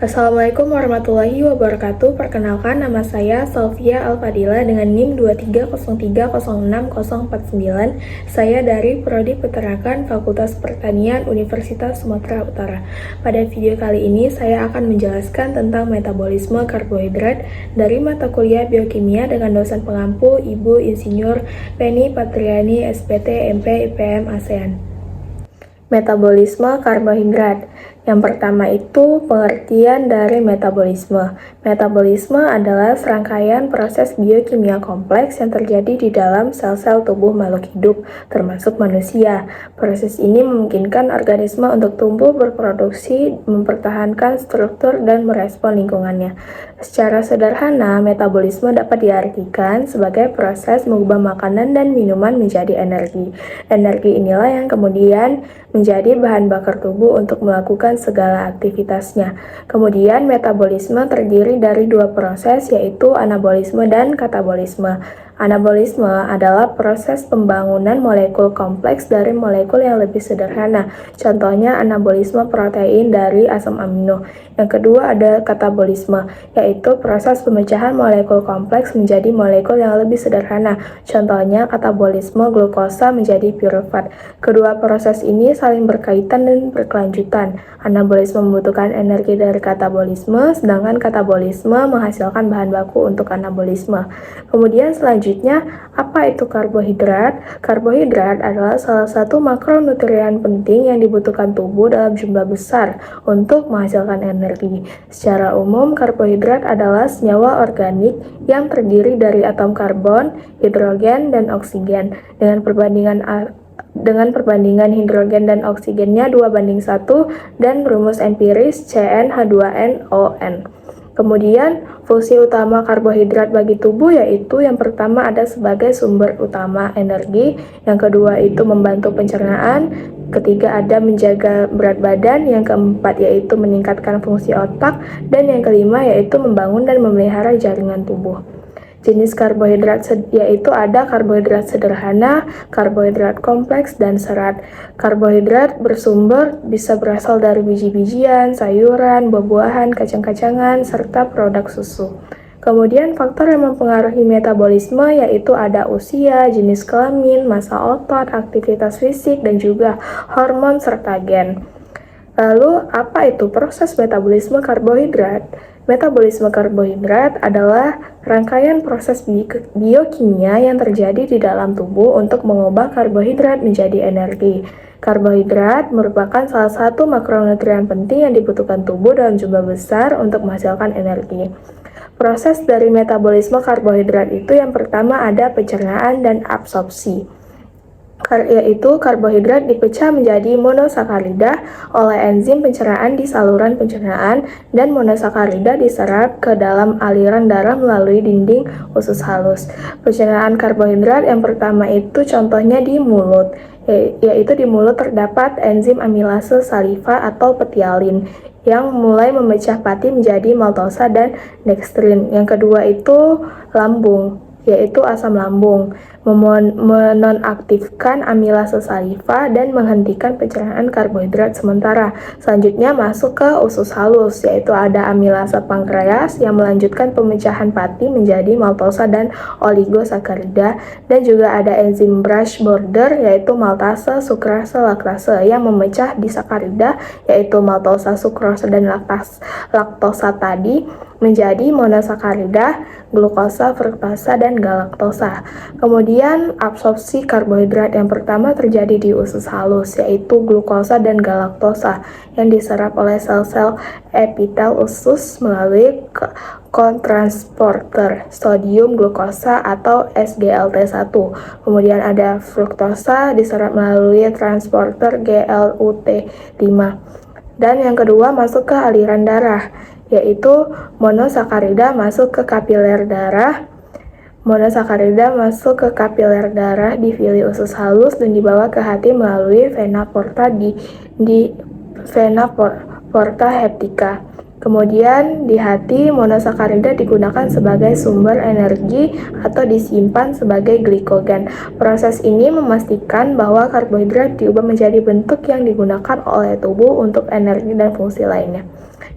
Assalamualaikum warahmatullahi wabarakatuh. Perkenalkan, nama saya Salvia Alfadila dengan NIM 230306049. Saya dari Prodi Peternakan Fakultas Pertanian Universitas Sumatera Utara. Pada video kali ini saya akan menjelaskan tentang metabolisme karbohidrat dari mata kuliah biokimia dengan dosen pengampu Ibu Insinyur Penny Patriani SPT MP IPM ASEAN. Metabolisme karbohidrat. Yang pertama itu pengertian dari metabolisme. Metabolisme adalah serangkaian proses biokimia kompleks yang terjadi di dalam sel-sel tubuh makhluk hidup, termasuk manusia. Proses ini memungkinkan organisme untuk tumbuh, berproduksi, mempertahankan struktur, dan merespon lingkungannya. Secara sederhana, metabolisme dapat diartikan sebagai proses mengubah makanan dan minuman menjadi energi. Energi inilah yang kemudian menjadi bahan bakar tubuh untuk melakukan segala aktivitasnya. Kemudian metabolisme terdiri dari dua proses, yaitu anabolisme dan katabolisme. Anabolisme adalah proses pembangunan molekul kompleks dari molekul yang lebih sederhana. Contohnya anabolisme protein dari asam amino. Yang kedua ada katabolisme, yaitu proses pemecahan molekul kompleks menjadi molekul yang lebih sederhana. Contohnya katabolisme glukosa menjadi pirufat. Kedua proses ini saling berkaitan dan berkelanjutan. Anabolisme membutuhkan energi dari katabolisme, sedangkan katabolisme menghasilkan bahan baku untuk anabolisme. Kemudian selanjutnya, apa itu karbohidrat? Karbohidrat adalah salah satu makronutrien penting yang dibutuhkan tubuh dalam jumlah besar untuk menghasilkan energi. Secara umum, karbohidrat adalah senyawa organik yang terdiri dari atom karbon, hidrogen, dan oksigen. Dengan perbandingan hidrogen dan oksigennya 2:1 dan rumus empiris CnH2nOn. Kemudian, fungsi utama karbohidrat bagi tubuh yaitu yang pertama ada sebagai sumber utama energi, yang kedua itu membantu pencernaan, ketiga ada menjaga berat badan, yang keempat yaitu meningkatkan fungsi otak, dan yang kelima yaitu membangun dan memelihara jaringan tubuh. Jenis karbohidrat yaitu ada karbohidrat sederhana, karbohidrat kompleks, dan serat. Karbohidrat bersumber bisa berasal dari biji-bijian, sayuran, buah-buahan, kacang-kacangan, serta produk susu. Kemudian faktor yang mempengaruhi metabolisme yaitu ada usia, jenis kelamin, massa otot, aktivitas fisik, dan juga hormon serta gen. Lalu, apa itu proses metabolisme karbohidrat? Metabolisme karbohidrat adalah rangkaian proses biokimia yang terjadi di dalam tubuh untuk mengubah karbohidrat menjadi energi. Karbohidrat merupakan salah satu makronutrien penting yang dibutuhkan tubuh dalam jumlah besar untuk menghasilkan energi. Proses dari metabolisme karbohidrat itu yang pertama ada pencernaan dan absorpsi, yaitu karbohidrat dipecah menjadi monosakarida oleh enzim pencernaan di saluran pencernaan, dan monosakarida diserap ke dalam aliran darah melalui dinding usus halus. Pencernaan karbohidrat yang pertama itu contohnya di mulut, yaitu di mulut terdapat enzim amilase saliva atau petialin yang mulai memecah pati menjadi maltosa dan dextrin. Yang kedua itu lambung, yaitu asam lambung, menonaktifkan amilase saliva dan menghentikan pencernaan karbohidrat sementara. Selanjutnya masuk ke usus halus, yaitu ada amilase pankreas yang melanjutkan pemecahan pati menjadi maltosa dan oligosakarida, dan juga ada enzim brush border yaitu maltase, sukrase, laktase yang memecah disakarida yaitu maltosa, sukrose, dan laktosa tadi menjadi monosakarida, glukosa, fruktosa, dan galaktosa. Kemudian absorpsi karbohidrat yang pertama terjadi di usus halus, yaitu glukosa dan galaktosa yang diserap oleh sel-sel epitel usus melalui kontransporter sodium glukosa atau SGLT1. Kemudian ada fruktosa diserap melalui transporter GLUT5. Dan yang kedua masuk ke aliran darah, yaitu monosakarida masuk ke kapiler darah. Monosakarida masuk ke kapiler darah di villi usus halus dan dibawa ke hati melalui vena porta di vena porta hepatica. Kemudian di hati, monosakarida digunakan sebagai sumber energi atau disimpan sebagai glikogen. Proses ini memastikan bahwa karbohidrat diubah menjadi bentuk yang digunakan oleh tubuh untuk energi dan fungsi lainnya.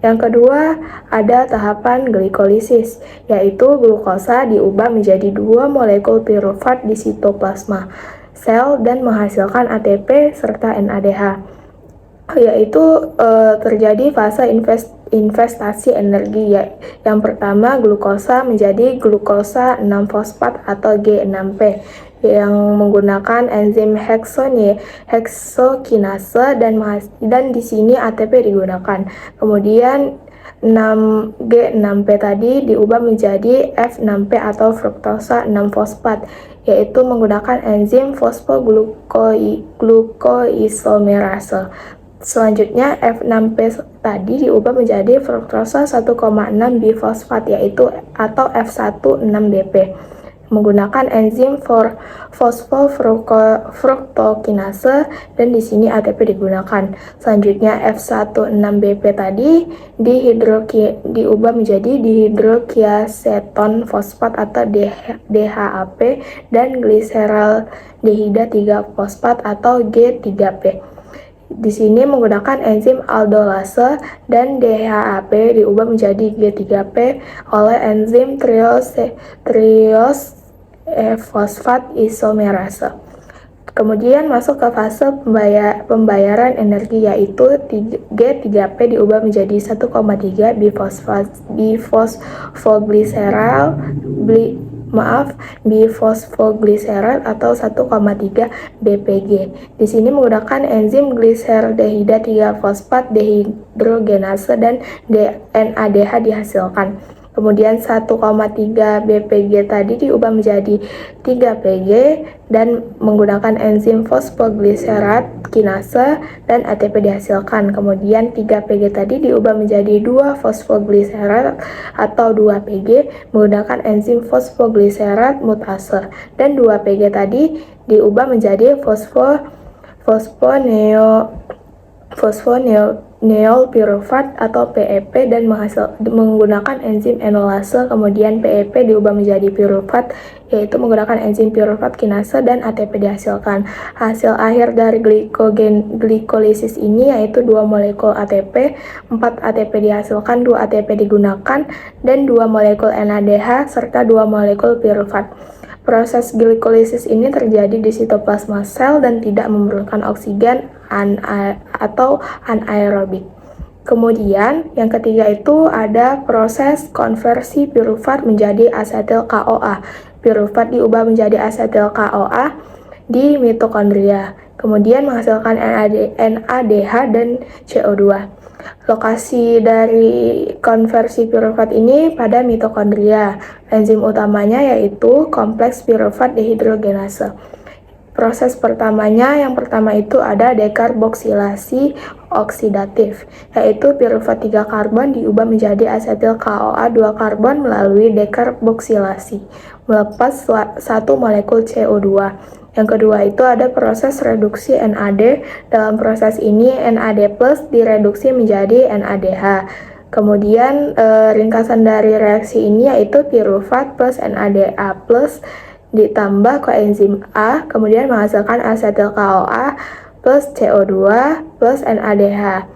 Yang kedua, ada tahapan glikolisis, yaitu glukosa diubah menjadi 2 molekul pirufat di sitoplasma sel dan menghasilkan ATP serta NADH. Yaitu terjadi fase investasi energi ya. Yang pertama, glukosa menjadi glukosa 6-fosfat atau G6P yang menggunakan enzim heksokinase dan di sini ATP digunakan. Kemudian G6P tadi diubah menjadi F6P atau fruktosa 6-fosfat, yaitu menggunakan enzim fosfoglukoisomerase. Selanjutnya F6P tadi diubah menjadi fruktosa 1,6 bifosfat yaitu atau F16BP menggunakan enzim fosfofruktokinase dan di sini ATP digunakan. Selanjutnya F16BP tadi diubah menjadi dihidrokiaseton fosfat atau DHAP dan gliseraldehida 3-fosfat atau G3P. Di sini menggunakan enzim aldolase dan DHAP diubah menjadi G3P oleh enzim fosfat isomerase. Kemudian masuk ke fase pembayaran energi yaitu G3P diubah menjadi 1,3 bifosfogliserol atau 1,3 BPG. Di sini menggunakan enzim gliserdehida 3-fosfat dehidrogenase dan NADH dihasilkan. Kemudian 1,3 BPG tadi diubah menjadi 3 PG dan menggunakan enzim fosfogliserat kinase dan ATP dihasilkan. Kemudian 3 PG tadi diubah menjadi 2 fosfogliserat atau 2 PG menggunakan enzim fosfogliserat mutase dan 2 PG tadi diubah menjadi fosfoneolpirufat atau PEP dan menggunakan enzim enolase. Kemudian PEP diubah menjadi pirufat yaitu menggunakan enzim pirufat kinase dan ATP dihasilkan. Hasil akhir dari glikolisis ini yaitu 2 molekul ATP, 4 ATP dihasilkan, 2 ATP digunakan dan 2 molekul NADH serta 2 molekul pirufat. Proses glikolisis ini terjadi di sitoplasma sel dan tidak memerlukan oksigen atau anaerobik. Kemudian yang ketiga itu ada proses konversi pirufat menjadi asetil CoA. Pirufat diubah menjadi asetil CoA di mitokondria. Kemudian menghasilkan NADH dan CO2. Lokasi dari konversi pirufat ini pada mitokondria. Enzim utamanya yaitu kompleks pirufat dehidrogenase. Proses yang pertama itu ada dekarboksilasi oksidatif, yaitu pirufat 3 karbon diubah menjadi asetil CoA 2 karbon melalui dekarboksilasi, melepas 1 molekul CO2. Yang kedua itu ada proses reduksi NAD. Dalam proses ini NAD+ direduksi menjadi NADH. Kemudian ringkasan dari reaksi ini yaitu pirufat plus NADA+ ditambah koenzim A, kemudian menghasilkan asetil CoA plus CO2 plus NADH.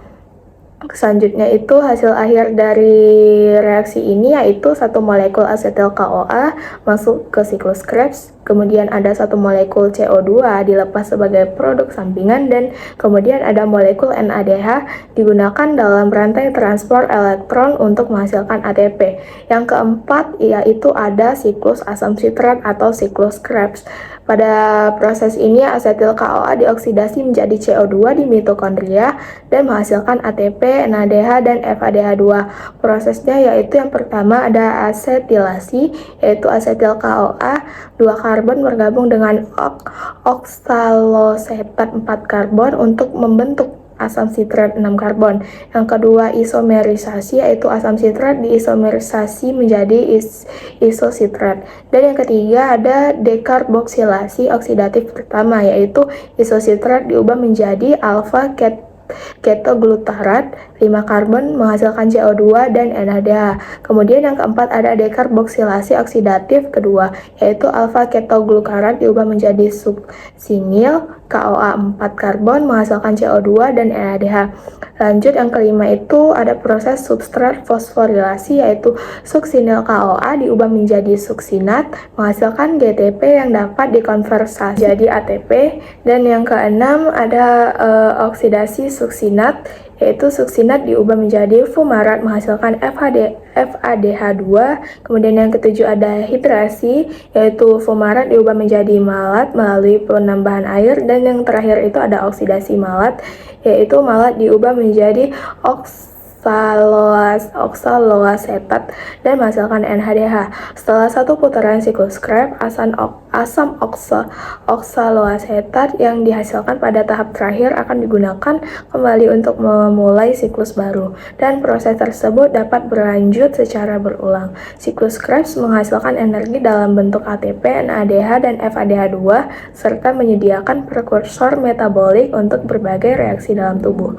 Selanjutnya itu hasil akhir dari reaksi ini yaitu 1 molekul asetil CoA masuk ke siklus Krebs, kemudian ada 1 molekul CO2 dilepas sebagai produk sampingan dan kemudian ada molekul NADH digunakan dalam rantai transport elektron untuk menghasilkan ATP. Yang keempat yaitu ada siklus asam sitrat atau siklus Krebs. Pada proses ini asetil CoA dioksidasi menjadi CO2 di mitokondria dan menghasilkan ATP, NADH, dan FADH2. Prosesnya yaitu yang pertama ada asetilasi, yaitu asetil CoA 2 karbon bergabung dengan oksalosetat 4 karbon untuk membentuk asam sitrat 6 karbon. Yang kedua isomerisasi, yaitu asam sitrat diisomerisasi menjadi isositrat. Dan yang ketiga ada dekarboksilasi oksidatif pertama, yaitu isositrat diubah menjadi alfa ketoglutarat 5 karbon menghasilkan CO2 dan NADH. Kemudian yang keempat ada dekarboksilasi oksidatif kedua, yaitu alfa ketoglukarat diubah menjadi suksinil, KOA 4 karbon menghasilkan CO2 dan NADH. Lanjut yang kelima itu ada proses substrat fosforilasi, yaitu suksinil KOA diubah menjadi suksinat menghasilkan GTP yang dapat dikonvertasi jadi ATP. Dan yang keenam ada oksidasi suksinat, yaitu suksinat diubah menjadi fumarat menghasilkan FADH2. Kemudian yang ketujuh ada hidrasi, yaitu fumarat diubah menjadi malat melalui penambahan air. Dan yang terakhir itu ada oksidasi malat, yaitu malat diubah menjadi oksaloasetat dan menghasilkan NADH. Setelah satu putaran siklus Krebs, asam oksaloasetat yang dihasilkan pada tahap terakhir akan digunakan kembali untuk memulai siklus baru, dan proses tersebut dapat berlanjut secara berulang. Siklus Krebs menghasilkan energi dalam bentuk ATP, NADH, dan FADH2 serta menyediakan prekursor metabolik untuk berbagai reaksi dalam tubuh.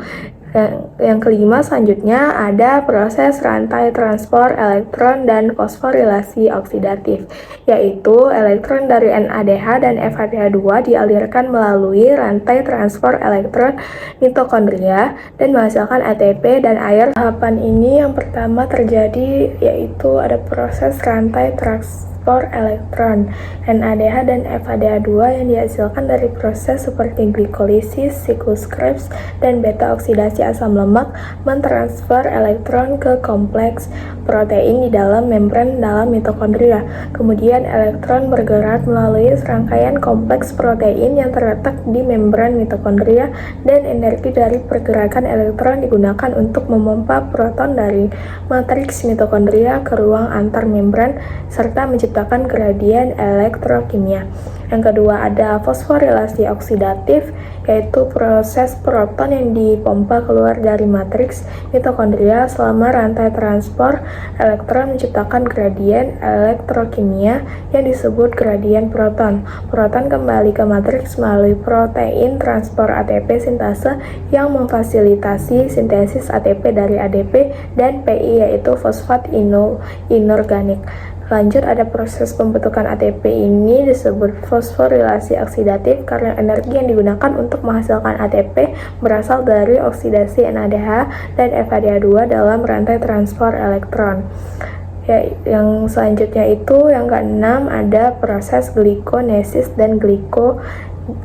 Yang kelima selanjutnya ada proses rantai transport elektron dan fosforilasi oksidatif, yaitu elektron dari NADH dan FADH2 dialirkan melalui rantai transport elektron mitokondria dan menghasilkan ATP dan air. Tahapan ini yang pertama terjadi yaitu ada proses rantai transport elektron NADH dan FADH2 yang dihasilkan dari proses seperti glikolisis, siklus Krebs, dan beta oksidasi asam lemak mentransfer elektron ke kompleks protein di dalam membran dalam mitokondria. Kemudian elektron bergerak melalui serangkaian kompleks protein yang terletak di membran mitokondria, dan energi dari pergerakan elektron digunakan untuk memompa proton dari matriks mitokondria ke ruang antar membran serta menciptakan gradien elektrokimia. Yang kedua ada fosforilasi oksidatif, yaitu proses proton yang dipompa keluar dari matriks mitokondria selama rantai transport elektron menciptakan gradien elektrokimia yang disebut gradien proton. Proton kembali ke matriks melalui protein transport ATP sintase yang memfasilitasi sintesis ATP dari ADP dan PI, yaitu fosfat inorganik. Lanjut ada proses pembentukan ATP ini disebut fosforilasi oksidatif karena energi yang digunakan untuk menghasilkan ATP berasal dari oksidasi NADH dan FADH2 dalam rantai transport elektron. Ya, yang selanjutnya itu yang keenam ada proses glikonesis dan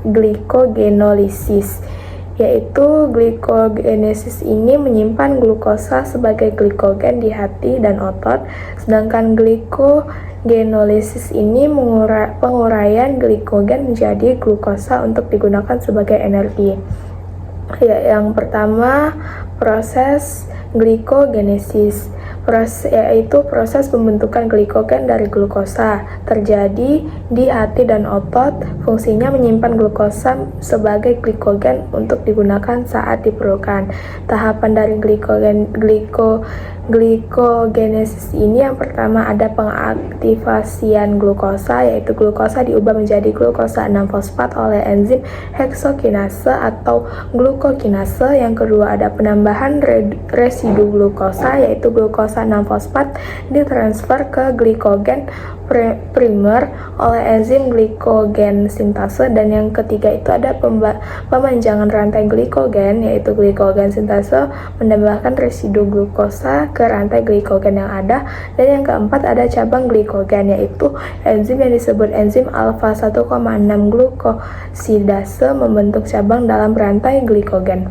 glikogenolisis, yaitu glikogenesis ini menyimpan glukosa sebagai glikogen di hati dan otot, sedangkan glikogenolisis ini penguraian glikogen menjadi glukosa untuk digunakan sebagai energi. Ya, yang pertama proses glikogenesis, yaitu proses pembentukan glikogen dari glukosa terjadi di hati dan otot. Fungsinya menyimpan glukosa sebagai glikogen untuk digunakan saat diperlukan. Tahapan dari glikogenesis ini yang pertama ada pengaktifasian glukosa, yaitu glukosa diubah menjadi glukosa 6-fosfat oleh enzim heksokinase atau glukokinase. Yang kedua ada penambahan residu glukosa, yaitu glukosa 6-fosfat ditransfer ke glikogen primer oleh enzim glikogen sintase. Dan yang ketiga itu ada pemanjangan rantai glikogen, yaitu glikogen sintase menambahkan residu glukosa ke rantai glikogen yang ada. Dan yang keempat ada cabang glikogen, yaitu enzim yang disebut enzim alfa 1,6 glukosidase membentuk cabang dalam rantai glikogen.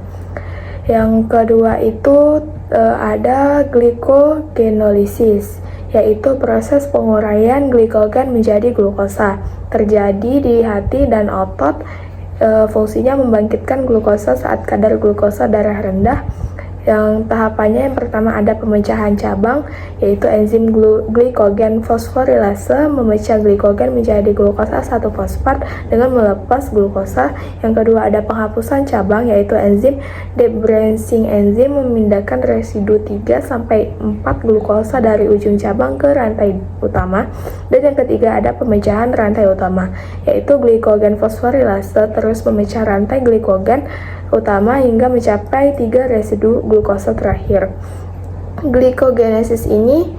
Yang kedua itu ada glikogenolisis, yaitu proses penguraian glikogen menjadi glukosa terjadi di hati dan otot. Fungsinya membangkitkan glukosa saat kadar glukosa darah rendah. Yang tahapannya yang pertama ada pemecahan cabang, yaitu enzim glikogen fosforilase memecah glikogen menjadi glukosa 1-fosfat dengan melepas glukosa. Yang kedua ada penghapusan cabang, yaitu enzim debranching enzim memindahkan residu 3-4 glukosa dari ujung cabang ke rantai utama. Dan yang ketiga ada pemecahan rantai utama, yaitu glikogen fosforilase terus memecah rantai glikogen utama hingga mencapai 3 residu glukosa terakhir. Glikogenesis ini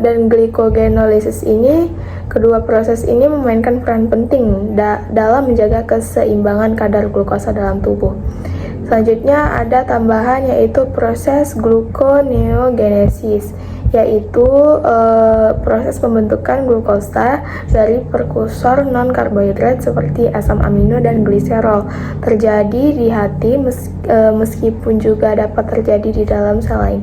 dan glikogenolysis ini, kedua proses ini memainkan peran penting dalam menjaga keseimbangan kadar glukosa dalam tubuh. Selanjutnya ada tambahan yaitu proses gluconeogenesis, yaitu proses pembentukan glukosa dari prekursor non-karbohidrat seperti asam amino dan gliserol terjadi di hati meskipun juga dapat terjadi di dalam sel lain,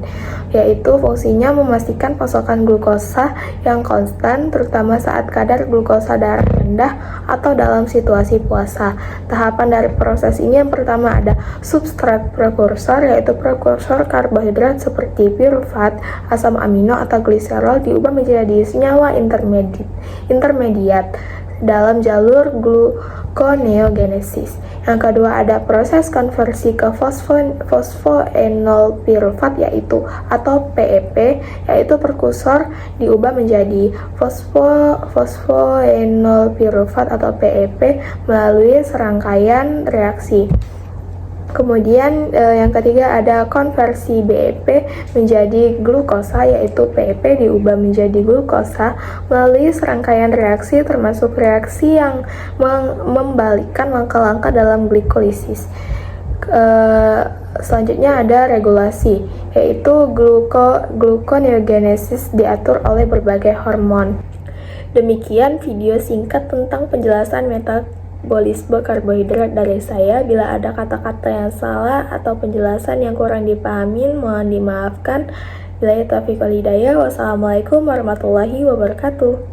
yaitu fungsinya memastikan pasokan glukosa yang konstan terutama saat kadar glukosa darah rendah atau dalam situasi puasa. Tahapan dari proses ini yang pertama ada substrat prekursor, yaitu prekursor karbohidrat seperti pirufat, asam amino atau gliserol diubah menjadi senyawa intermediat dalam jalur gluconeogenesis. Yang kedua ada proses konversi ke fosfoenol pirufat yaitu atau PEP, yaitu prekursor diubah menjadi fosfoenol pirufat atau PEP melalui serangkaian reaksi. Kemudian yang ketiga ada konversi BEP menjadi glukosa, yaitu PEP diubah menjadi glukosa melalui serangkaian reaksi termasuk reaksi yang membalikkan langkah-langkah dalam glikolisis. Selanjutnya ada regulasi, yaitu gluconeogenesis diatur oleh berbagai hormon. Demikian video singkat tentang penjelasan metabolisme karbohidrat dari saya. Bila ada kata-kata yang salah atau penjelasan yang kurang dipahami, mohon dimaafkan. Billahi taufiq wal hidayah. Wassalamualaikum warahmatullahi wabarakatuh.